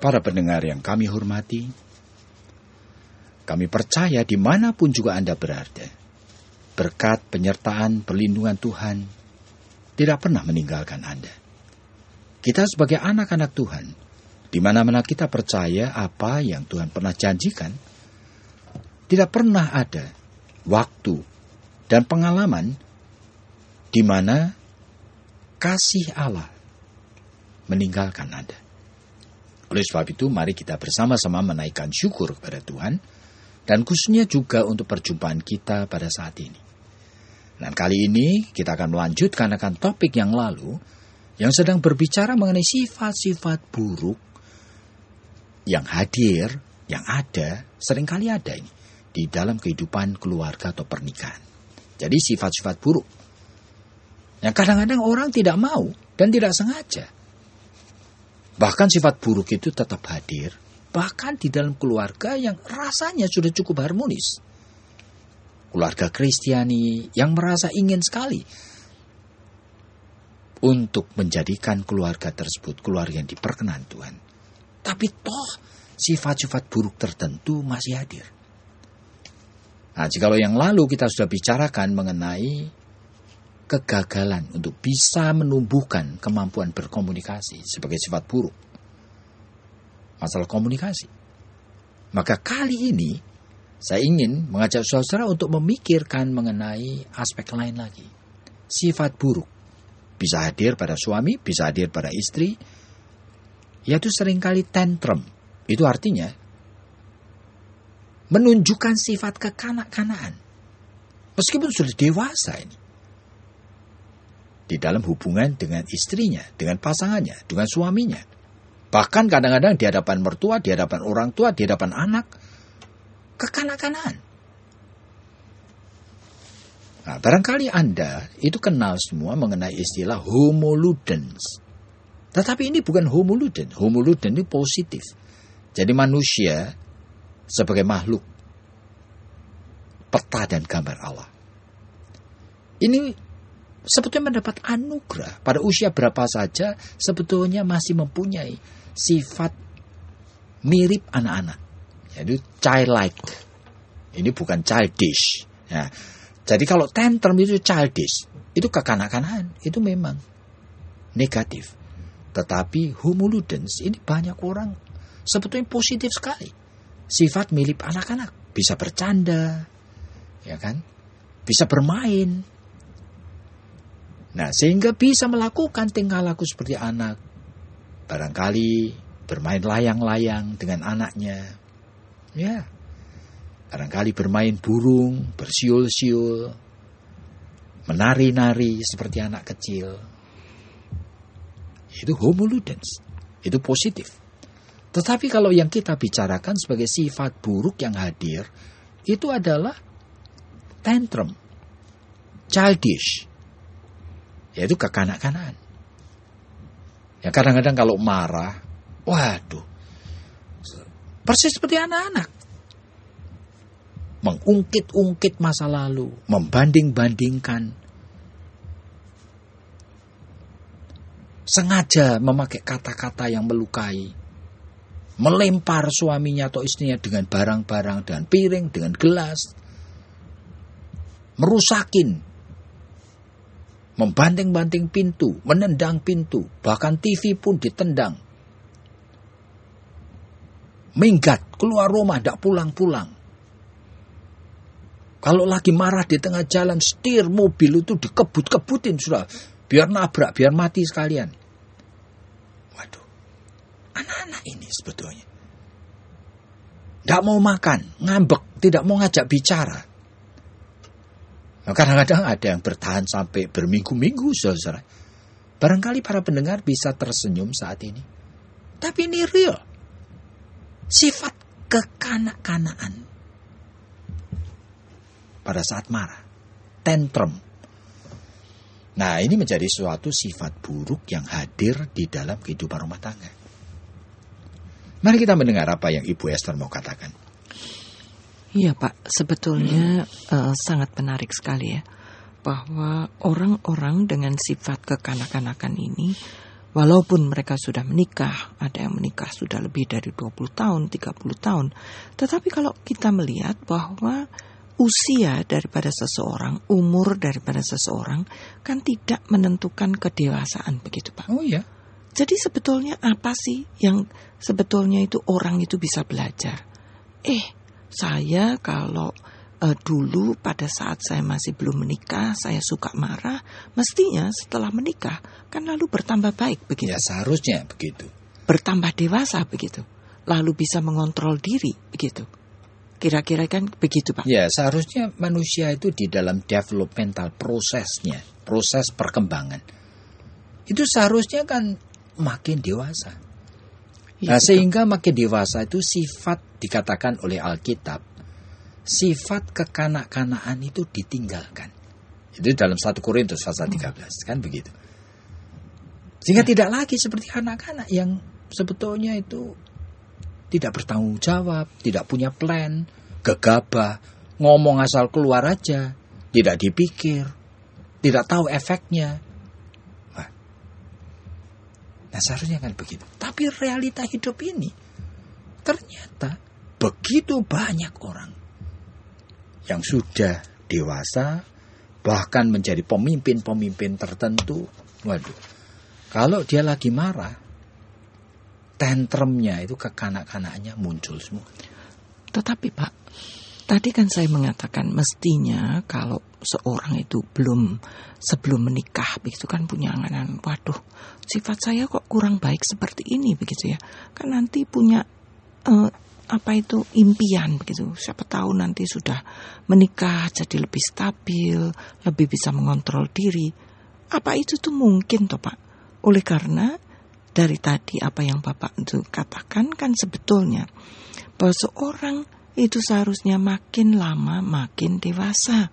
Para pendengar yang kami hormati, kami percaya dimanapun juga Anda berada, berkat penyertaan perlindungan Tuhan tidak pernah meninggalkan Anda. Kita sebagai anak-anak Tuhan, di mana-mana kita percaya apa yang Tuhan pernah janjikan, tidak pernah ada waktu dan pengalaman di mana kasih Allah meninggalkan Anda. Oleh sebab itu, mari kita bersama-sama menaikkan syukur kepada Tuhan, dan khususnya juga untuk perjumpaan kita pada saat ini. Dan kali ini kita akan melanjutkan akan topik yang lalu, yang sedang berbicara mengenai sifat-sifat buruk yang hadir, yang ada, seringkali ada ini, di dalam kehidupan keluarga atau pernikahan. Jadi sifat-sifat buruk, yang kadang-kadang orang tidak mau dan tidak sengaja. Bahkan sifat buruk itu tetap hadir, bahkan di dalam keluarga yang rasanya sudah cukup harmonis. Keluarga Kristiani yang merasa ingin sekali untuk menjadikan keluarga tersebut keluarga yang diperkenan Tuhan. Tapi toh sifat-sifat buruk tertentu masih hadir. Nah, jikalau yang lalu kita sudah bicarakan mengenai kegagalan untuk bisa menumbuhkan kemampuan berkomunikasi sebagai sifat buruk. Masalah komunikasi. Maka kali ini saya ingin mengajak saudara untuk memikirkan mengenai aspek lain lagi. Sifat buruk bisa hadir pada suami, bisa hadir pada istri, yaitu seringkali tantrum. Itu artinya menunjukkan sifat kekanak-kanakan. Meskipun sudah dewasa ini. Di dalam hubungan dengan istrinya, dengan pasangannya, dengan suaminya. Bahkan kadang-kadang di hadapan mertua, di hadapan orang tua, di hadapan anak. Kekanak-kanakan. Nah, barangkali Anda itu kenal semua mengenai istilah homo ludens. Tetapi ini bukan homo ludens. Homo ludens ini positif. Jadi manusia sebagai makhluk peta dan gambar Allah. Ini sebetulnya mendapat anugerah pada usia berapa saja sebetulnya masih mempunyai sifat mirip anak-anak. Jadi childlike. Ini bukan childish. Ya. Jadi kalau tantrum itu childish, itu kekanak-kanakan, itu memang negatif. Tetapi homo ludens ini banyak orang sebetulnya positif sekali. Sifat mirip anak-anak, bisa bercanda, ya kan? Bisa bermain. Nah, sehingga bisa melakukan tingkah laku seperti anak. Barangkali bermain layang-layang dengan anaknya. Ya. Barangkali bermain burung, bersiul-siul, menari-nari seperti anak kecil. Itu homo ludens. Itu positif. Tetapi kalau yang kita bicarakan sebagai sifat buruk yang hadir, itu adalah tantrum, childish. Yaitu kekanak-kanakan. Ya kadang-kadang kalau marah, waduh, persis seperti anak-anak. Mengungkit-ungkit masa lalu, membanding-bandingkan. Sengaja memakai kata-kata yang melukai. Melempar suaminya atau istrinya dengan barang-barang, dengan piring, dengan gelas. Merusakin. Membanting-banting pintu, menendang pintu, bahkan TV pun ditendang. Minggat, keluar rumah, tidak pulang-pulang. Kalau lagi marah di tengah jalan, setir mobil itu dikebut-kebutin sudah. Biar nabrak, biar mati sekalian. Waduh, anak-anak ini sebetulnya. Tidak mau makan, ngambek, tidak mau ngajak bicara. Nah, kadang-kadang ada yang bertahan sampai berminggu-minggu, saudara. Barangkali para pendengar bisa tersenyum saat ini. Tapi ini real. Sifat kekanak-kanaan pada saat marah, tantrum. Nah, ini menjadi suatu sifat buruk yang hadir di dalam kehidupan rumah tangga. Mari kita mendengar apa yang Ibu Esther mau katakan. Iya Pak, sebetulnya sangat menarik sekali ya, bahwa orang-orang dengan sifat kekanak-kanakan ini, walaupun mereka sudah menikah, ada yang menikah sudah lebih dari 20 tahun, 30 tahun, tetapi kalau kita melihat bahwa usia daripada seseorang, umur daripada seseorang kan tidak menentukan kedewasaan, begitu Pak. Oh iya. Jadi sebetulnya apa sih yang sebetulnya itu orang itu bisa belajar? Saya kalau dulu pada saat saya masih belum menikah, saya suka marah, mestinya setelah menikah kan lalu bertambah baik, begitu. Ya, seharusnya begitu. Bertambah dewasa, begitu. Lalu bisa mengontrol diri, begitu. Kira-kira kan begitu Pak. Ya, seharusnya manusia itu di dalam developmental prosesnya, proses perkembangan, itu seharusnya kan makin dewasa. Nah, sehingga makin dewasa itu sifat dikatakan oleh Alkitab, sifat kekanak-kanaan itu ditinggalkan. Itu dalam 1 Korintus pasal 13, kan begitu. Sehingga tidak lagi seperti anak-anak yang sebetulnya itu tidak bertanggung jawab, tidak punya plan, gegabah, ngomong asal keluar aja, tidak dipikir, tidak tahu efeknya. Nah, seharusnya kan begitu. Tapi realita hidup ini ternyata begitu banyak orang yang sudah dewasa, bahkan menjadi pemimpin-pemimpin tertentu. Waduh, kalau dia lagi marah, tantrumnya itu kekanak-kanaknya muncul semua. Tetapi Pak, tadi kan saya mengatakan mestinya kalau seorang itu sebelum menikah begitu kan punya angan-angan, waduh, sifat saya kok kurang baik seperti ini begitu ya. Kan nanti punya impian begitu. Siapa tahu nanti sudah menikah jadi lebih stabil, lebih bisa mengontrol diri. Apa itu tuh mungkin toh Pak? Oleh karena dari tadi apa yang Bapak itu katakan kan sebetulnya bahwa seorang itu seharusnya makin lama makin dewasa.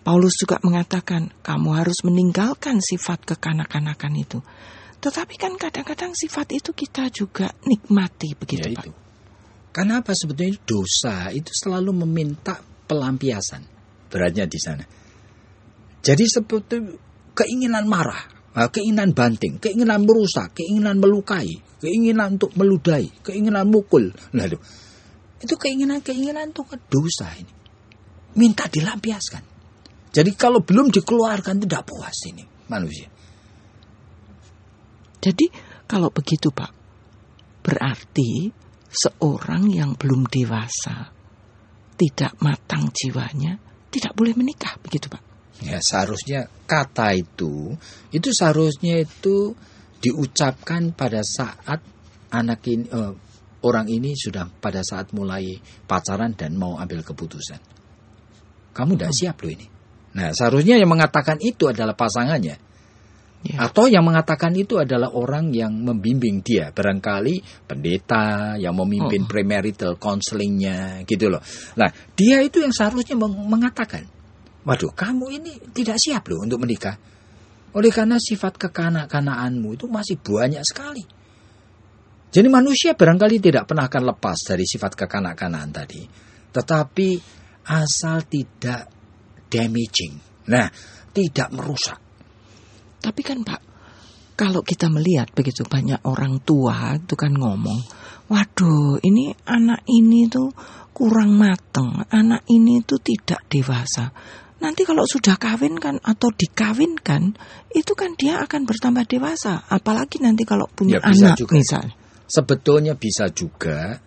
Paulus juga mengatakan kamu harus meninggalkan sifat kekanak-kanakan itu. Tetapi kan kadang-kadang sifat itu kita juga nikmati begitu ya, Pak. Itu. Karena apa sebetulnya dosa itu selalu meminta pelampiasan. Beratnya di sana. Jadi seperti keinginan marah, keinginan banting, keinginan merusak, keinginan melukai, keinginan untuk meludahi, keinginan mukul. Lalu itu keinginan-keinginan itu dosa ini. Minta dilampiaskan. Jadi kalau belum dikeluarkan tidak puas ini manusia. Jadi kalau begitu Pak, berarti seorang yang belum dewasa, tidak matang jiwanya, tidak boleh menikah, begitu Pak? Ya, seharusnya kata itu seharusnya itu diucapkan pada saat orang ini sudah pada saat mulai pacaran dan mau ambil keputusan. Kamu tidak siap loh ini. Nah, seharusnya yang mengatakan itu adalah pasangannya. Ya. Atau yang mengatakan itu adalah orang yang membimbing dia. Barangkali pendeta yang memimpin premarital counselingnya gitu loh. Nah, dia itu yang seharusnya mengatakan, waduh, kamu ini tidak siap loh untuk menikah. Oleh karena sifat kekanak-kanaanmu itu masih banyak sekali. Jadi manusia barangkali tidak pernah akan lepas dari sifat kekanak-kanaan tadi. Tetapi asal tidak damaging. Nah, tidak merusak. Tapi kan Pak, kalau kita melihat begitu banyak orang tua itu kan ngomong, waduh ini anak ini tuh kurang mateng, anak ini tuh tidak dewasa. Nanti kalau sudah kawin kan atau dikawinkan, itu kan dia akan bertambah dewasa. Apalagi nanti kalau punya anak juga. Misalnya. Sebetulnya bisa juga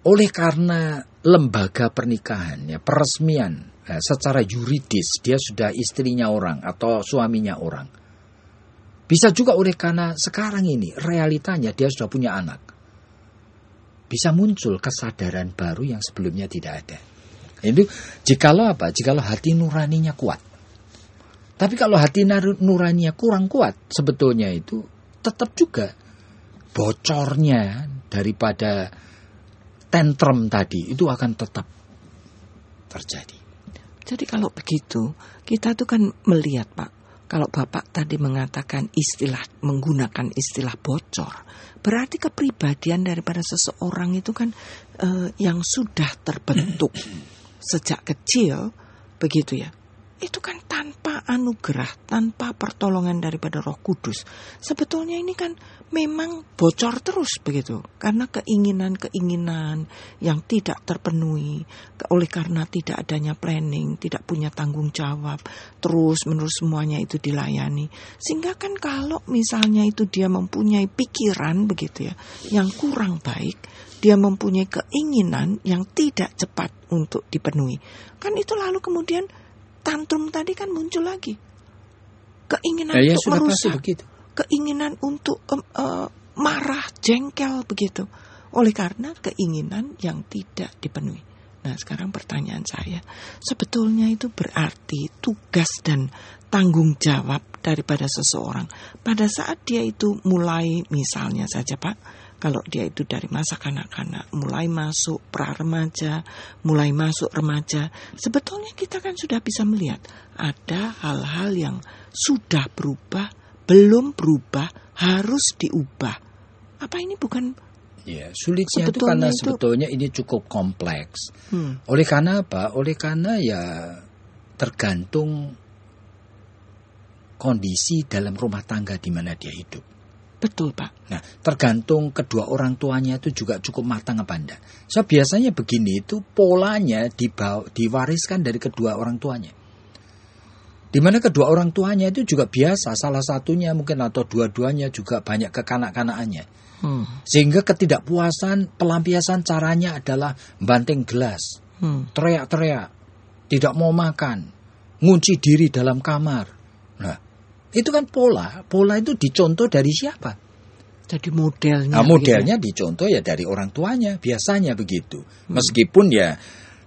oleh karena lembaga pernikahan, ya, peresmian, secara yuridis dia sudah istrinya orang atau suaminya orang. Bisa juga oleh karena sekarang ini realitanya dia sudah punya anak. Bisa muncul kesadaran baru yang sebelumnya tidak ada. Itu jikalau apa? Jikalau hati nuraninya kuat. Tapi kalau hati nuraninya kurang kuat, sebetulnya itu tetap juga bocornya daripada tantrum tadi itu akan tetap terjadi. Jadi kalau begitu, kita tuh kan melihat Pak, kalau Bapak tadi menggunakan istilah bocor, berarti kepribadian daripada seseorang itu kan yang sudah terbentuk sejak kecil, begitu ya. Itu kan tanpa anugerah, tanpa pertolongan daripada Roh Kudus. Sebetulnya ini kan memang bocor terus begitu. Karena keinginan-keinginan yang tidak terpenuhi. Oleh karena tidak adanya planning, tidak punya tanggung jawab. Terus menerus semuanya itu dilayani. Sehingga kan kalau misalnya itu dia mempunyai pikiran begitu ya, yang kurang baik. Dia mempunyai keinginan yang tidak cepat untuk dipenuhi. Kan itu lalu kemudian tantrum tadi kan muncul lagi. Keinginan untuk merusak. Keinginan untuk marah, jengkel begitu. Oleh karena keinginan yang tidak dipenuhi. Nah sekarang pertanyaan saya. Sebetulnya itu berarti tugas dan tanggung jawab daripada seseorang. Pada saat dia itu mulai misalnya saja Pak. Kalau dia itu dari masa kanak-kanak, mulai masuk pra-remaja, mulai masuk remaja, sebetulnya kita kan sudah bisa melihat ada hal-hal yang sudah berubah, belum berubah, harus diubah. Apa ini bukan? Ya, sulitnya itu karena sebetulnya ini cukup kompleks. Oleh karena apa? Oleh karena ya tergantung kondisi dalam rumah tangga di mana dia hidup. Betul Pak. Nah, tergantung kedua orang tuanya itu juga cukup matang apa enggak. So, biasanya begini itu polanya diwariskan dari kedua orang tuanya. Di mana kedua orang tuanya itu juga biasa, salah satunya mungkin atau dua-duanya juga banyak kekanak-kanakannya. Sehingga ketidakpuasan, pelampiasan caranya adalah banting gelas, teriak-teriak, tidak mau makan, ngunci diri dalam kamar. Nah, itu kan pola itu dicontoh dari siapa? Jadi modelnya. Nah, modelnya dicontoh ya dari orang tuanya, biasanya begitu. Meskipun ya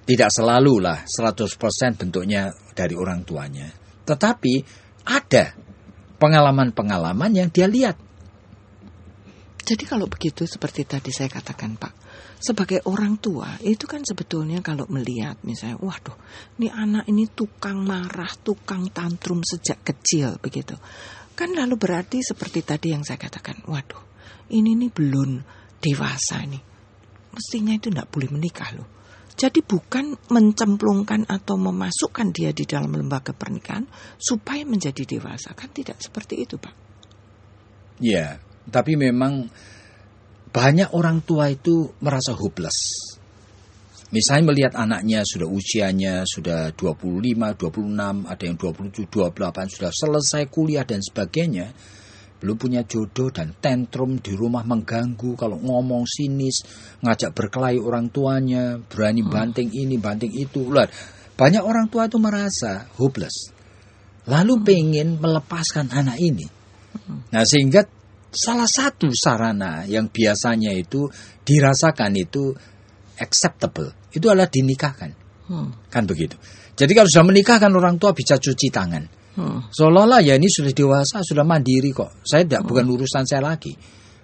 tidak selalu lah 100% bentuknya dari orang tuanya. Tetapi ada pengalaman-pengalaman yang dia lihat. Jadi kalau begitu seperti tadi saya katakan Pak, sebagai orang tua itu kan sebetulnya kalau melihat misalnya, waduh, ini anak ini tukang marah, tukang tantrum sejak kecil begitu. Kan lalu berarti seperti tadi yang saya katakan, waduh, ini nih belum dewasa nih. Mestinya itu tidak boleh menikah loh. Jadi bukan mencemplungkan atau memasukkan dia di dalam lembaga pernikahan supaya menjadi dewasa. Kan tidak seperti itu Pak. Ya, tapi memang banyak orang tua itu merasa hopeless. Misalnya melihat anaknya sudah usianya sudah 25, 26, ada yang 27, 28, sudah selesai kuliah dan sebagainya. Belum punya jodoh dan tantrum di rumah mengganggu, kalau ngomong sinis, ngajak berkelahi orang tuanya, berani banting ini, banting itu. Banyak orang tua itu merasa hopeless. Lalu pengen melepaskan anak ini. Nah sehingga salah satu sarana yang biasanya itu dirasakan itu acceptable, itu adalah dinikahkan. Kan begitu. Jadi kalau sudah menikah kan orang tua bisa cuci tangan. Seolah-olah ya ini sudah dewasa, sudah mandiri kok. Saya tidak, bukan urusan saya lagi.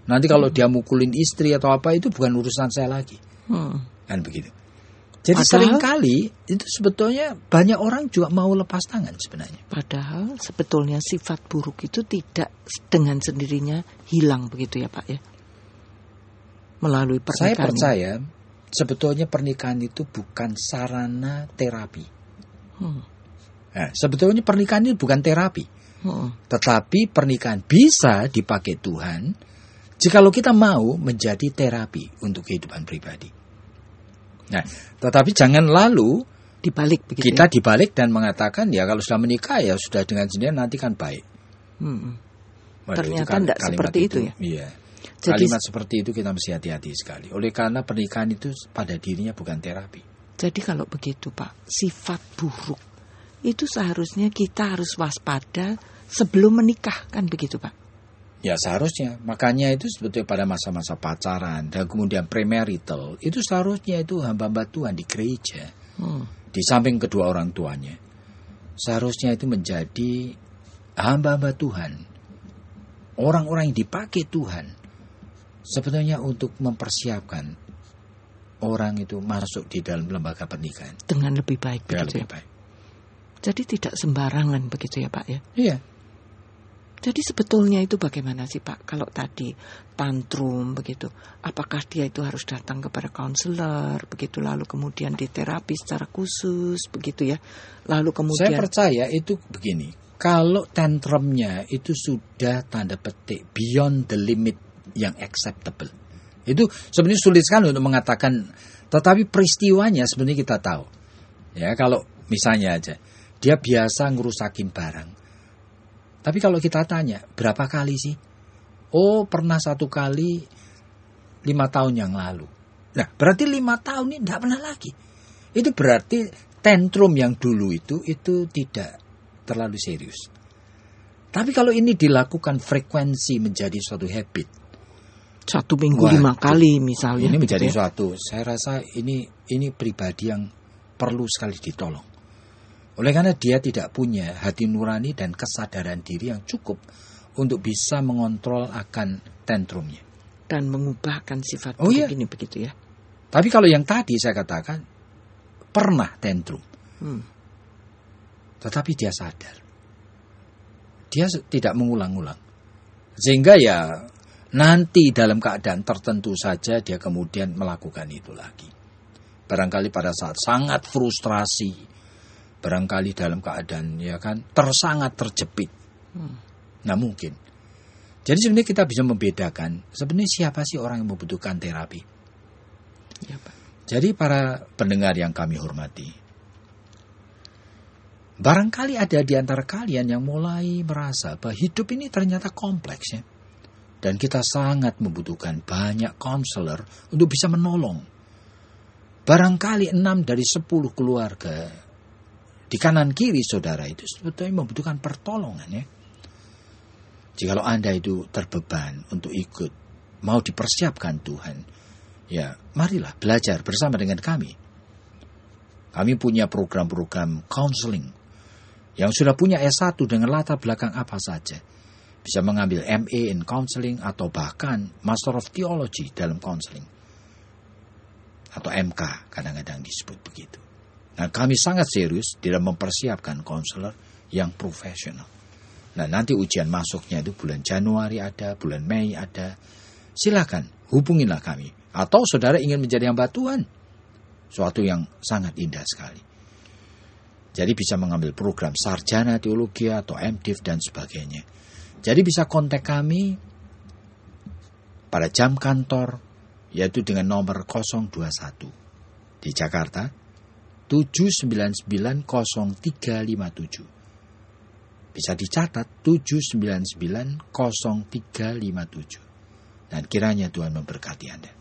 Nanti kalau dia mukulin istri atau apa itu bukan urusan saya lagi. Kan begitu. Jadi seringkali itu sebetulnya banyak orang juga mau lepas tangan sebenarnya. Padahal sebetulnya sifat buruk itu tidak dengan sendirinya hilang begitu ya Pak ya. Melalui pernikahan. Saya percaya sebetulnya pernikahan itu bukan sarana terapi. Nah, sebetulnya pernikahan itu bukan terapi. Tetapi pernikahan bisa dipakai Tuhan jikalau kita mau menjadi terapi untuk kehidupan pribadi. Nah, tetapi jangan lalu dibalik begitu. Kita dibalik dan mengatakan ya kalau sudah menikah ya sudah dengan sendirian nanti kan baik. Ternyata tidak seperti itu ya. Iya. Jadi, kalimat seperti itu kita mesti hati-hati sekali. Oleh karena pernikahan itu pada dirinya bukan terapi. Jadi kalau begitu Pak, sifat buruk itu seharusnya kita harus waspada sebelum menikah kan begitu Pak? Ya seharusnya. Makanya itu sebetulnya pada masa-masa pacaran dan kemudian premarital itu seharusnya itu hamba-hamba Tuhan di gereja. Di samping kedua orang tuanya. Seharusnya itu menjadi hamba-hamba Tuhan. Orang-orang yang dipakai Tuhan sebetulnya untuk mempersiapkan orang itu masuk di dalam lembaga pernikahan dengan lebih baik dengan begitu lebih ya. baik. Jadi tidak sembarangan begitu ya Pak ya. Iya. Jadi sebetulnya itu bagaimana sih Pak kalau tadi tantrum begitu? Apakah dia itu harus datang kepada konselor begitu, lalu kemudian diterapi secara khusus begitu ya? Lalu kemudian Saya percaya itu begini, kalau tantrumnya itu sudah tanda petik beyond the limit yang acceptable, itu sebenarnya sulit sekali untuk mengatakan, tetapi peristiwanya sebenarnya kita tahu. Ya, kalau misalnya aja dia biasa ngerusakin barang. Tapi kalau kita tanya, berapa kali sih? Oh, pernah 1 kali 5 tahun yang lalu. Nah, berarti 5 tahun ini tidak pernah lagi. Itu berarti tantrum yang dulu itu tidak terlalu serius. Tapi kalau ini dilakukan frekuensi menjadi suatu habit. 1 minggu 5 kali misalnya. Ini gitu menjadi ya. suatu, saya rasa ini pribadi yang perlu sekali ditolong. Oleh karena dia tidak punya hati nurani dan kesadaran diri yang cukup untuk bisa mengontrol akan tantrumnya. Dan mengubahkan sifat Oh, buruk iya. ini begitu ya. Tapi kalau yang tadi saya katakan pernah tantrum, tetapi dia sadar, dia tidak mengulang-ulang, sehingga ya nanti dalam keadaan tertentu saja dia kemudian melakukan itu lagi. Barangkali pada saat sangat frustrasi, barangkali dalam keadaan ya kan sangat terjepit. Nah mungkin. Jadi sebenarnya kita bisa membedakan sebenarnya siapa sih orang yang membutuhkan terapi. Ya, Pak. Jadi para pendengar yang kami hormati, barangkali ada di antara kalian yang mulai merasa bahwa hidup ini ternyata kompleks ya. Dan kita sangat membutuhkan banyak konselor untuk bisa menolong. Barangkali 6 dari 10 keluarga di kanan kiri saudara itu sebetulnya membutuhkan pertolongan ya. Jikalau Anda itu terbeban untuk ikut, mau dipersiapkan Tuhan, ya marilah belajar bersama dengan kami. Kami punya program-program counseling yang sudah punya S1 dengan latar belakang apa saja. Bisa mengambil MA in Counseling atau bahkan Master of Theology dalam counseling. Atau MK kadang-kadang disebut begitu. Nah kami sangat serius dalam mempersiapkan konselor yang profesional. Nah nanti ujian masuknya itu bulan Januari ada, bulan Mei ada. Silakan hubungilah kami. Atau saudara ingin menjadi hamba Tuhan. Suatu yang sangat indah sekali. Jadi bisa mengambil program sarjana teologi atau MDiv dan sebagainya. Jadi bisa kontak kami pada jam kantor, yaitu dengan nomor 021 di Jakarta 7990357. Bisa dicatat 7990357. Dan kiranya Tuhan memberkati Anda.